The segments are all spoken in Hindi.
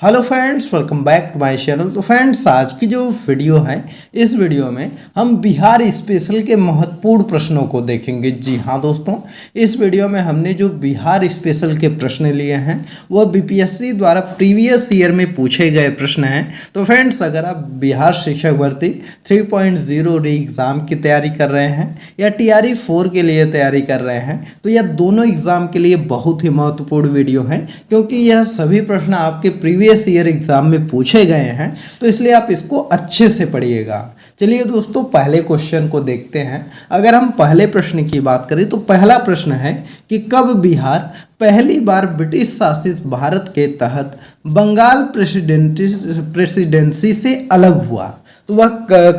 Hello friends, welcome back to my channel. तो फ्रेंड्स, आज की जो वीडियो है, इस वीडियो में हम बिहार स्पेशल के महत्वपूर्ण प्रश्नों को देखेंगे। जी हाँ दोस्तों, इस वीडियो में हमने जो बिहार स्पेशल के प्रश्न लिए हैं वह बीपीएससी द्वारा प्रीवियस ईयर में पूछे गए प्रश्न हैं। तो फ्रेंड्स, अगर आप बिहार शिक्षक भर्ती 3.0 री एग्ज़ाम की तैयारी कर रहे हैं या TRE 4 के लिए तैयारी कर रहे हैं, तो यह दोनों एग्ज़ाम के लिए बहुत ही महत्वपूर्ण वीडियो है, क्योंकि यह सभी प्रश्न आपके प्रीवियस ईयर एग्जाम में पूछे गए हैं। तो इसलिए आप इसको अच्छे से पढ़िएगा। चलिए दोस्तों, पहले क्वेश्चन को देखते हैं। अगर हम पहले प्रश्न की बात करें तो पहला प्रश्न है कि कब बिहार पहली बार ब्रिटिश शासित भारत के तहत बंगाल प्रेसिडेंसी से अलग हुआ। तो वह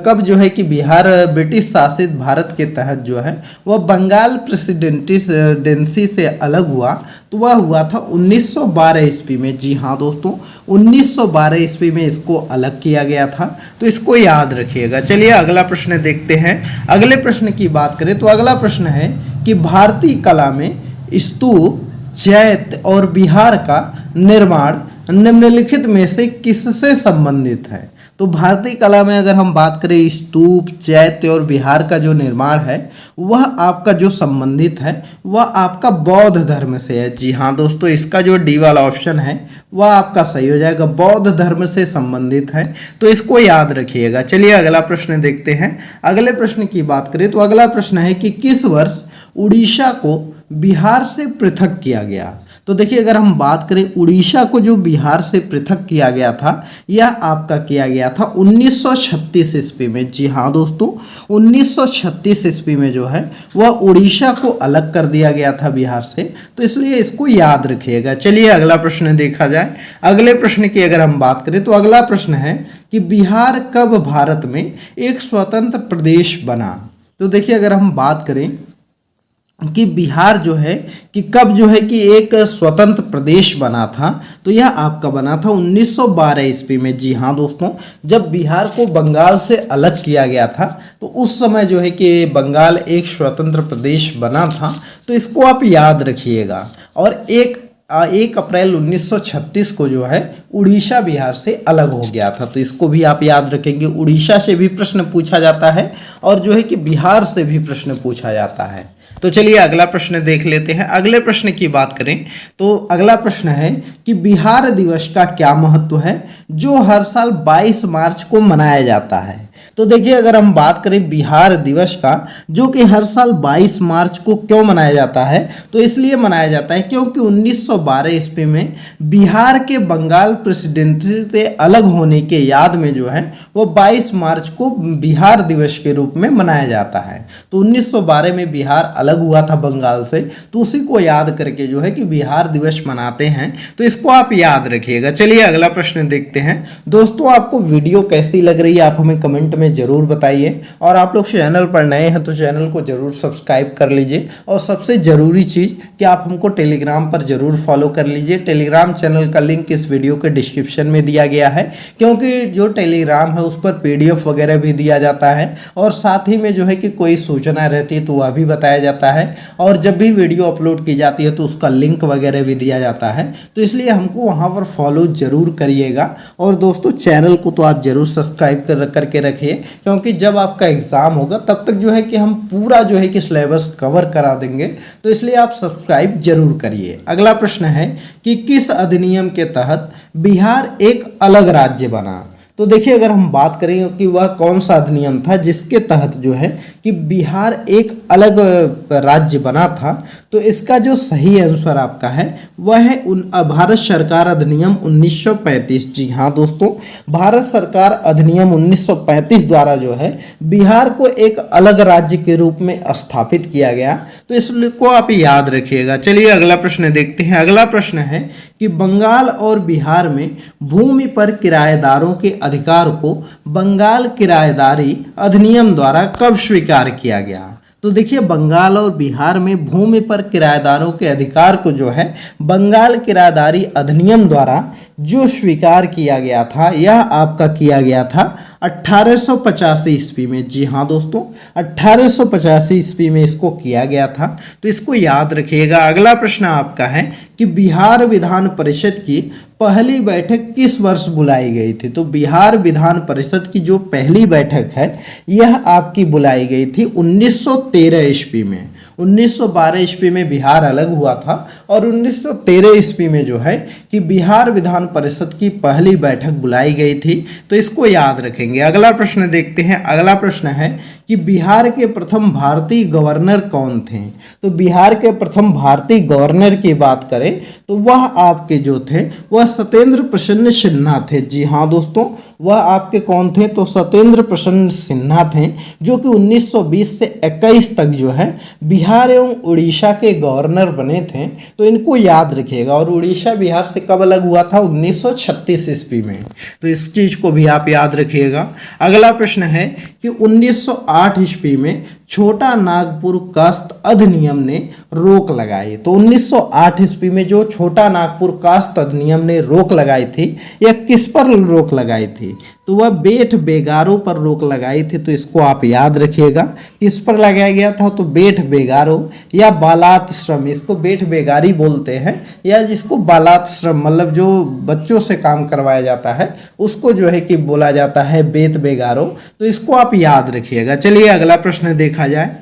कब जो है कि बिहार ब्रिटिश शासित भारत के तहत जो है वह बंगाल प्रेसिडेंसी से अलग हुआ। तो वह हुआ था 1912 ईस्वी में। जी हाँ दोस्तों, 1912 ईस्वी में इसको अलग किया गया था। तो इसको याद रखिएगा। चलिए अगला प्रश्न देखते हैं। अगले प्रश्न की बात करें तो अगला प्रश्न है कि भारतीय कला में स्तूप, चैत्य और विहार का निर्माण निम्नलिखित में से किससे संबंधित है। तो भारतीय कला में अगर हम बात करें स्तूप, चैत्य और विहार का जो निर्माण है वह आपका जो संबंधित है वह आपका बौद्ध धर्म से है। जी हाँ दोस्तों, इसका जो डी वाला ऑप्शन है वह आपका सही हो जाएगा, बौद्ध धर्म से संबंधित है। तो इसको याद रखिएगा। चलिए अगला प्रश्न देखते हैं। अगले प्रश्न की बात करें तो अगला प्रश्न है कि किस वर्ष उड़ीसा को बिहार से पृथक किया गया। तो देखिए, अगर हम बात करें उड़ीसा को जो बिहार से पृथक किया गया था, यह आपका किया गया था 1936 ईस्वी में। जी हाँ दोस्तों, 1936 ईस्वी में जो है वह उड़ीसा को अलग कर दिया गया था बिहार से। तो इसलिए इसको याद रखिएगा। चलिए अगला प्रश्न देखा जाए। अगले प्रश्न की अगर हम बात करें तो अगला प्रश्न है कि बिहार कब भारत में एक स्वतंत्र प्रदेश बना। तो देखिए, अगर हम बात करें कि बिहार जो है कि कब जो है कि एक स्वतंत्र प्रदेश बना था, तो यह आपका बना था 1912 ईस्वी में। जी हाँ दोस्तों, जब बिहार को बंगाल से अलग किया गया था तो उस समय जो है कि बंगाल एक स्वतंत्र प्रदेश बना था। तो इसको आप याद रखिएगा। और 1 अप्रैल 1936 को जो है उड़ीसा बिहार से अलग हो गया था। तो इसको भी आप याद रखेंगे। उड़ीसा से भी प्रश्न पूछा जाता है और जो है कि बिहार से भी प्रश्न पूछा जाता है। तो चलिए अगला प्रश्न देख लेते हैं। अगले प्रश्न की बात करें तो अगला प्रश्न है कि बिहार दिवस का क्या महत्व है जो हर साल 22 मार्च को मनाया जाता है। तो देखिए, अगर हम बात करें बिहार दिवस का जो कि हर साल 22 मार्च को क्यों मनाया जाता है, तो इसलिए मनाया जाता है क्योंकि 1912 ईस्वी में बिहार के बंगाल प्रेसिडेंसी से अलग होने के याद में जो है वो 22 मार्च को बिहार दिवस के रूप में मनाया जाता है। तो 1912 में बिहार अलग हुआ था बंगाल से, तो उसी को याद करके जो है कि बिहार दिवस मनाते हैं। तो इसको आप याद रखिएगा। चलिए अगला प्रश्न देखते हैं। दोस्तों, आपको वीडियो कैसी लग रही है आप हमें कमेंट में जरूर बताइए। और आप लोग चैनल पर नए हैं तो चैनल को जरूर सब्सक्राइब कर लीजिए। और सबसे ज़रूरी चीज़ कि आप हमको टेलीग्राम पर जरूर फॉलो कर लीजिए। टेलीग्राम चैनल का लिंक इस वीडियो के डिस्क्रिप्शन में दिया गया है, क्योंकि जो टेलीग्राम है उस पर PDF वगैरह भी दिया जाता है और साथ ही में जो है कि कोई सूचना रहती है तो वह भी बताया जाता है। और जब भी वीडियो अपलोड की जाती है तो उसका लिंक वगैरह भी दिया जाता है। तो इसलिए हमको वहाँ पर फॉलो जरूर करिएगा। और दोस्तों, चैनल को तो आप जरूर सब्सक्राइब करके रखिए, क्योंकि जब आपका एग्ज़ाम होगा तब तक जो है कि हम पूरा जो है कि सिलेबस कवर करा देंगे। तो इसलिए आप सब्सक्राइब जरूर करिए। अगला प्रश्न है कि किस अधिनियम के तहत बिहार एक अलग राज्य बना। तो देखिए, अगर हम बात करें कि वह कौन सा अधिनियम था जिसके तहत जो है कि बिहार एक अलग राज्य बना था, तो इसका जो सही आंसर आपका है वह है भारत सरकार अधिनियम 1935। जी हाँ दोस्तों, भारत सरकार अधिनियम 1935 द्वारा जो है बिहार को एक अलग राज्य के रूप में स्थापित किया गया। तो इसको आप याद रखिएगा। चलिए अगला प्रश्न देखते हैं। अगला प्रश्न है कि बंगाल और बिहार में भूमि पर किराएदारों के अधिकार को बंगाल किराएदारी अधिनियम द्वारा कब स्वीकार किया गया। तो देखिए, बंगाल और बिहार में भूमि पर किराएदारों के अधिकार को जो है बंगाल किराएदारी अधिनियम द्वारा जो स्वीकार किया गया था, यह आपका किया गया था 1885 ईस्वी में। जी हाँ दोस्तों, 1885 ईस्वी में इसको किया गया था, तो इसको याद रखिएगा। अगला प्रश्न आपका है कि बिहार विधान परिषद की पहली बैठक किस वर्ष बुलाई गई थी। तो बिहार विधान परिषद की जो पहली बैठक है यह आपकी बुलाई गई थी 1913 ईस्वी में। 1912 ईस्वी में बिहार अलग हुआ था और 1913 ईस्वी में जो है कि बिहार विधान परिषद की पहली बैठक बुलाई गई थी, तो इसको याद रखेंगे। अगला प्रश्न देखते हैं। अगला प्रश्न है कि बिहार के प्रथम भारतीय गवर्नर कौन थे। तो बिहार के प्रथम भारतीय गवर्नर की बात करें तो वह आपके जो थे वह सत्येंद्र प्रसन्न सिन्हा थे। जी हाँ दोस्तों, वह आपके कौन थे, तो सत्येंद्र प्रसन्न सिन्हा थे, जो कि 1920 से 21 तक जो है बिहार एवं उड़ीसा के गवर्नर बने थे। तो इनको याद रखिएगा। और उड़ीसा बिहार से कब अलग हुआ था, 1936 ईस्वी में। तो इस चीज को भी आप याद रखिएगा। अगला प्रश्न है कि 1908 ईस्वी में छोटा नागपुर कास्त अधिनियम ने रोक लगाई। तो 1908 ईस्वी में जो छोटा नागपुर कास्त अधिनियम ने रोक लगाई थी, यह किस पर रोक लगाई थी, तो वह बेट बेगारों पर रोक लगाई थी। तो इसको आप याद रखिएगा। किस पर लगाया गया था, तो बेट बेगारों या बालात श्रम, इसको बेट बेगारी बोलते हैं, या जिसको बालात श्रम मतलब जो बच्चों से काम करवाया जाता है उसको जो है कि बोला जाता है बेट बेगारों। तो इसको आप याद रखिएगा। चलिए अगला प्रश्न देखा जाए।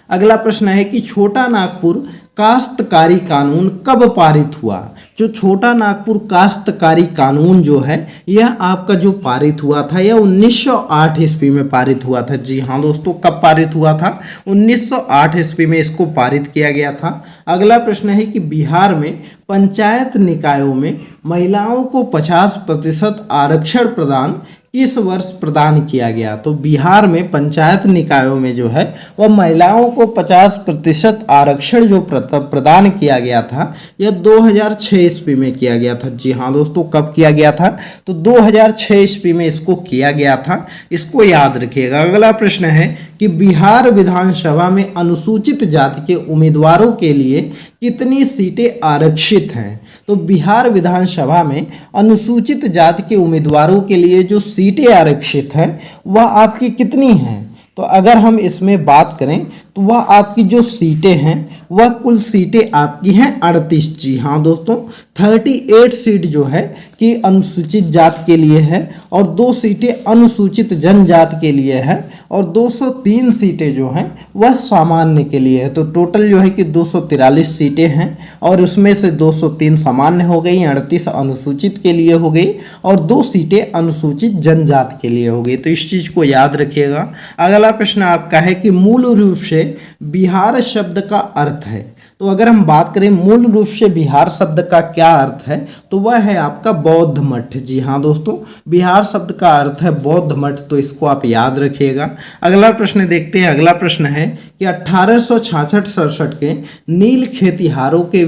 अगला प्रश्न है कि छोटा नागपुर काश्तकारी कानून कब पारित हुआ। जो छोटा नागपुर काश्तकारी कानून जो है यह आपका जो पारित हुआ था यह 1908 ईस्वी में पारित हुआ था। जी हाँ दोस्तों, कब पारित हुआ था, 1908 ईस्वी में इसको पारित किया गया था। अगला प्रश्न है कि बिहार में पंचायत निकायों में महिलाओं को 50% आरक्षण प्रदान किस वर्ष प्रदान किया गया। तो बिहार में पंचायत निकायों में जो है वह महिलाओं को 50% आरक्षण जो प्रदान किया गया था यह 2006 ईस्वी में किया गया था। जी हाँ दोस्तों, कब किया गया था, तो 2006 ईस्वी में इसको किया गया था। इसको याद रखिएगा। अगला प्रश्न है कि बिहार विधानसभा में अनुसूचित जाति के उम्मीदवारों के लिए कितनी सीटें आरक्षित हैं। तो बिहार विधानसभा में अनुसूचित जाति के उम्मीदवारों के लिए जो सीटें आरक्षित हैं वह आपकी कितनी हैं। तो अगर हम इसमें बात करें तो वह आपकी जो सीटें हैं वह कुल सीटें आपकी हैं 38। जी हाँ दोस्तों, 38 सीट जो है कि अनुसूचित जाति के लिए है और 2 सीटें अनुसूचित जनजाति के लिए है और 203 सीटें जो हैं वह सामान्य के लिए है। तो टोटल जो है कि 243 सीटें हैं और उसमें से 203 सामान्य हो गई, 38 अनुसूचित के लिए हो गई और 2 सीटें अनुसूचित जनजाति के लिए हो गई। तो इस चीज़ को याद रखिएगा। अगला प्रश्न आपका है कि मूल रूप से बिहार शब्द का अर्थ है। तो अगर हम बात करें मूल रूप से बिहार शब्द का क्या अर्थ है, तो वह है आपका बौद्ध मठ। जी हाँ दोस्तों, बिहार शब्द का अर्थ है बौद्ध मठ। तो इसको आप याद रखिएगा। अगला प्रश्न देखते हैं। अगला प्रश्न है कि 1866-67 के नील खेतिहारों के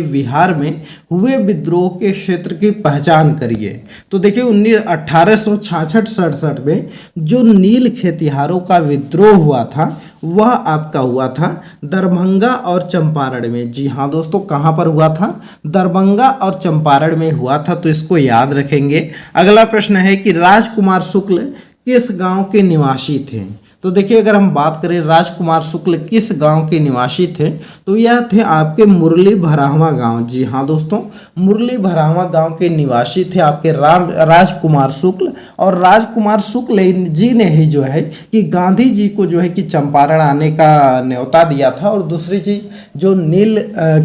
बिहार में हुए विद्रोह के क्षेत्र की पहचान करिए। तो देखिए 1866-67 में जो नील खेतिहारों का विद्रोह हुआ था वह आपका हुआ था दरभंगा और चंपारण में। जी हाँ दोस्तों, कहाँ पर हुआ था, दरभंगा और चंपारण में हुआ था। तो इसको याद रखेंगे। अगला प्रश्न है कि राजकुमार शुक्ल किस गांव के निवासी थे। तो देखिए अगर हम बात करें राजकुमार शुक्ल किस गांव के निवासी थे, तो यह थे आपके मुरली भरावा गांव। जी हाँ दोस्तों, मुरली भरावा गांव के निवासी थे आपके राजकुमार शुक्ल। और राजकुमार शुक्ल जी ने ही जो है कि गांधी जी को जो है कि चंपारण आने का न्योता दिया था। और दूसरी चीज़ जो नील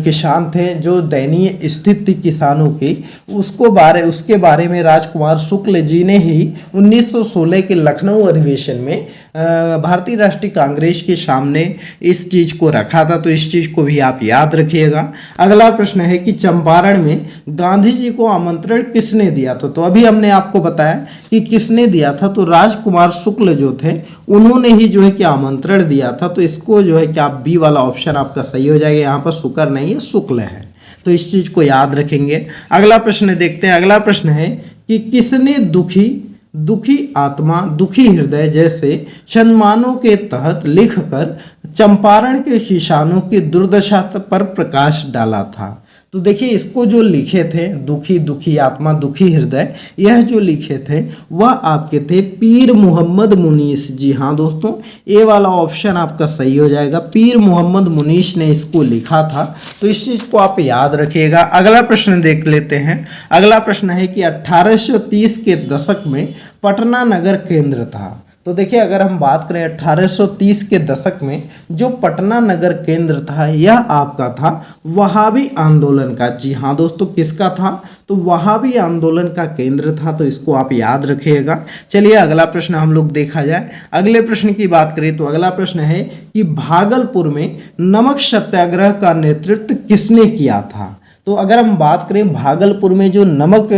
किसान थे, जो दयनीय स्थिति किसानों की, उसके बारे में राजकुमार शुक्ल जी ने ही 1916 के लखनऊ अधिवेशन में भारतीय राष्ट्रीय कांग्रेस के सामने इस चीज़ को रखा था। तो इस चीज़ को भी आप याद रखिएगा। अगला प्रश्न है कि चंपारण में गांधी जी को आमंत्रण किसने दिया था। तो अभी हमने आपको बताया कि किसने दिया था, तो राजकुमार शुक्ल जो थे उन्होंने ही जो है कि आमंत्रण दिया था। तो इसको जो है कि आप बी वाला ऑप्शन आपका सही हो जाएगा। यहाँ पर शुक्र नहीं है, शुक्ल है। तो इस चीज़ को याद रखेंगे। अगला प्रश्न देखते हैं। अगला प्रश्न है कि किसने दुखी आत्मा दुखी हृदय जैसे सम्मानों के तहत लिखकर चंपारण के किसानों की दुर्दशा पर प्रकाश डाला था। तो देखिए इसको जो लिखे थे, दुखी दुखी आत्मा दुखी हृदय, यह जो लिखे थे वह आपके थे पीर मोहम्मद मुनीस। जी हाँ दोस्तों, ए वाला ऑप्शन आपका सही हो जाएगा, पीर मोहम्मद मुनीस ने इसको लिखा था। तो इस चीज़ को आप याद रखिएगा। अगला प्रश्न देख लेते हैं। अगला प्रश्न है कि 1830 के दशक में पटना नगर केंद्र था। तो देखिए अगर हम बात करें 1830 के दशक में जो पटना नगर केंद्र था यह आपका था वहाबी आंदोलन का। जी हाँ दोस्तों, किसका था? तो वहाबी आंदोलन का केंद्र था। तो इसको आप याद रखिएगा। चलिए अगला प्रश्न हम लोग देखा जाए। अगले प्रश्न की बात करें तो अगला प्रश्न है कि भागलपुर में नमक सत्याग्रह का नेतृत्व किसने किया था? तो अगर हम बात करें भागलपुर में जो नमक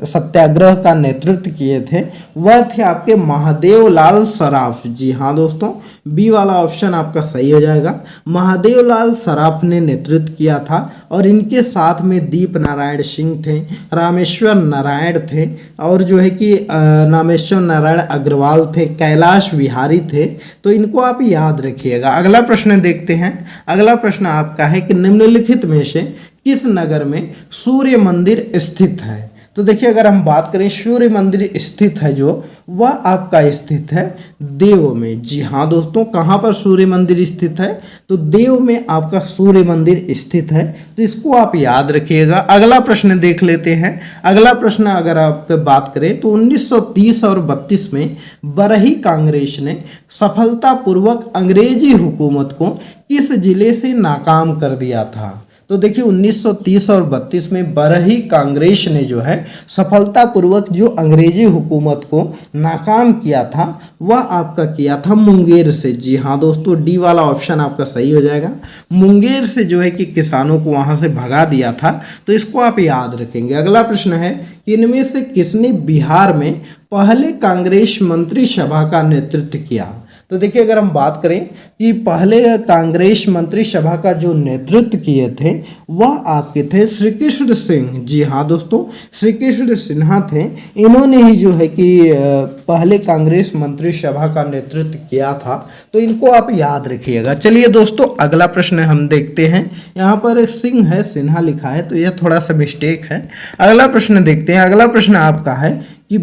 सत्याग्रह का नेतृत्व किए थे वह थे आपके महादेव लाल सराफ। जी हाँ दोस्तों, बी वाला ऑप्शन आपका सही हो जाएगा। महादेव लाल सराफ ने नेतृत्व किया था और इनके साथ में दीप नारायण सिंह थे, रामेश्वर नारायण थे और जो है कि रामेश्वर नारायण अग्रवाल थे, कैलाश विहारी थे। तो इनको आप याद रखिएगा। अगला प्रश्न देखते हैं। अगला प्रश्न आपका है कि निम्नलिखित में से किस नगर में सूर्य मंदिर स्थित है? तो देखिए अगर हम बात करें सूर्य मंदिर स्थित है जो वह आपका स्थित है देव में। जी हाँ दोस्तों, कहाँ पर सूर्य मंदिर स्थित है? तो देव में आपका सूर्य मंदिर स्थित है। तो इसको आप याद रखिएगा। अगला प्रश्न देख लेते हैं। अगला प्रश्न अगर आप बात करें तो 1930 और 32 में बरही कांग्रेस ने सफलतापूर्वक अंग्रेजी हुकूमत को किस जिले से नाकाम कर दिया था? तो देखिए 1930 और 32 में बरही कांग्रेस ने जो है सफलतापूर्वक जो अंग्रेजी हुकूमत को नाकाम किया था वह आपका किया था मुंगेर से। जी हाँ दोस्तों, डी वाला ऑप्शन आपका सही हो जाएगा। मुंगेर से जो है कि किसानों को वहां से भगा दिया था। तो इसको आप याद रखेंगे। अगला प्रश्न है कि इनमें से किसने बिहार में पहले कांग्रेस मंत्री सभा का नेतृत्व किया? तो देखिए अगर हम बात करें कि पहले कांग्रेस मंत्री सभा का जो नेतृत्व किए थे वह आपके थे श्री कृष्ण सिंह। जी हाँ दोस्तों, श्री कृष्ण सिन्हा थे। इन्होंने ही जो है कि पहले कांग्रेस मंत्री सभा का नेतृत्व किया था। तो इनको आप याद रखिएगा। चलिए दोस्तों अगला प्रश्न हम देखते हैं। यहाँ पर सिंह है, सिन्हा लिखा है, तो यह थोड़ा सा मिस्टेक है। अगला प्रश्न देखते हैं। अगला प्रश्न आपका है कि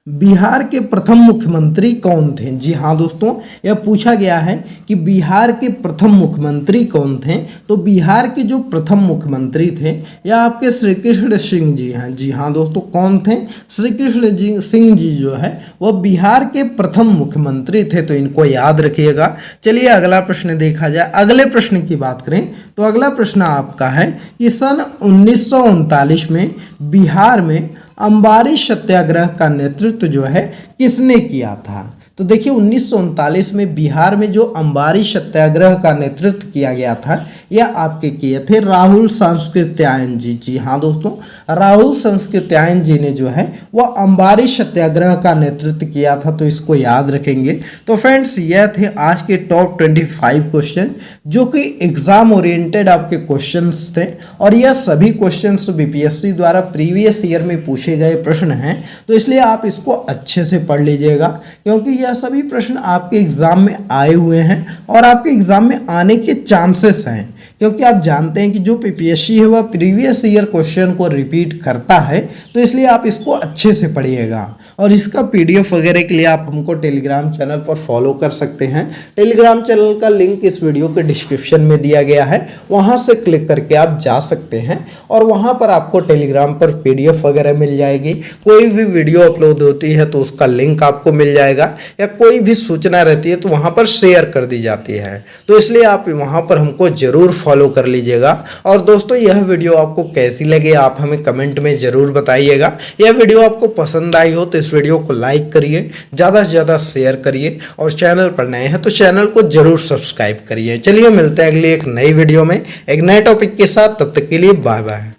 बिहार के प्रथम मुख्यमंत्री कौन थे? जी हाँ दोस्तों, यह पूछा गया है कि बिहार के प्रथम मुख्यमंत्री कौन थे। तो बिहार के जो प्रथम मुख्यमंत्री थे यह आपके श्री कृष्ण सिंह जी हैं। जी हाँ दोस्तों, कौन थे? श्री कृष्ण सिंह जी जो है वह बिहार के प्रथम मुख्यमंत्री थे। तो इनको याद रखिएगा। चलिए अगला प्रश्न देखा जाए। अगले प्रश्न की बात करें तो अगला प्रश्न आपका है कि सन 1939 में बिहार में अंबारी सत्याग्रह का नेतृत्व जो है किसने किया था? तो देखिए 1939 में बिहार में जो अंबारी सत्याग्रह का नेतृत्व किया गया था यह आपके किए थे राहुल सांस्कृत्यायन जी। जी हाँ दोस्तों, राहुल सांस्कृत्यायन जी ने जो है वह अंबारी सत्याग्रह का नेतृत्व किया था। तो इसको याद रखेंगे। तो फ्रेंड्स यह थे आज के टॉप 25 क्वेश्चन जो कि एग्जाम ओरिएंटेड आपके क्वेश्चंस थे और यह सभी क्वेश्चंस बीपीएससी द्वारा प्रीवियस ईयर में पूछे गए प्रश्न हैं। तो इसलिए आप इसको अच्छे से पढ़ लीजिएगा क्योंकि यह सभी प्रश्न आपके एग्जाम में आए हुए हैं और आपके एग्जाम में आने के चांसेस हैं। क्योंकि आप जानते हैं कि जो पीपीएससी है वह प्रीवियस ईयर क्वेश्चन को रिपीट करता है। तो इसलिए आप इसको अच्छे से पढ़िएगा और इसका पीडीएफ वगैरह के लिए आप हमको टेलीग्राम चैनल पर फॉलो कर सकते हैं। टेलीग्राम चैनल का लिंक इस वीडियो के डिस्क्रिप्शन में दिया गया है, वहां से क्लिक करके आप जा सकते हैं और वहां पर आपको टेलीग्राम पर पीडीएफ वगैरह मिल जाएगी। कोई भी वीडियो अपलोड होती है तो उसका लिंक आपको मिल जाएगा या कोई भी सूचना रहती है तो वहां पर शेयर कर दी जाती है। तो इसलिए आप वहां पर हमको जरूर फॉलो कर लीजिएगा। और दोस्तों यह वीडियो आपको कैसी लगे आप हमें कमेंट में जरूर बताइएगा। यह वीडियो आपको पसंद आई हो तो इस वीडियो को लाइक करिए, ज़्यादा से ज़्यादा शेयर करिए और चैनल पर नए हैं तो चैनल को जरूर सब्सक्राइब करिए। चलिए मिलते हैं अगली एक नई वीडियो में एक नए टॉपिक के साथ। तब तक के लिए बाय बाय।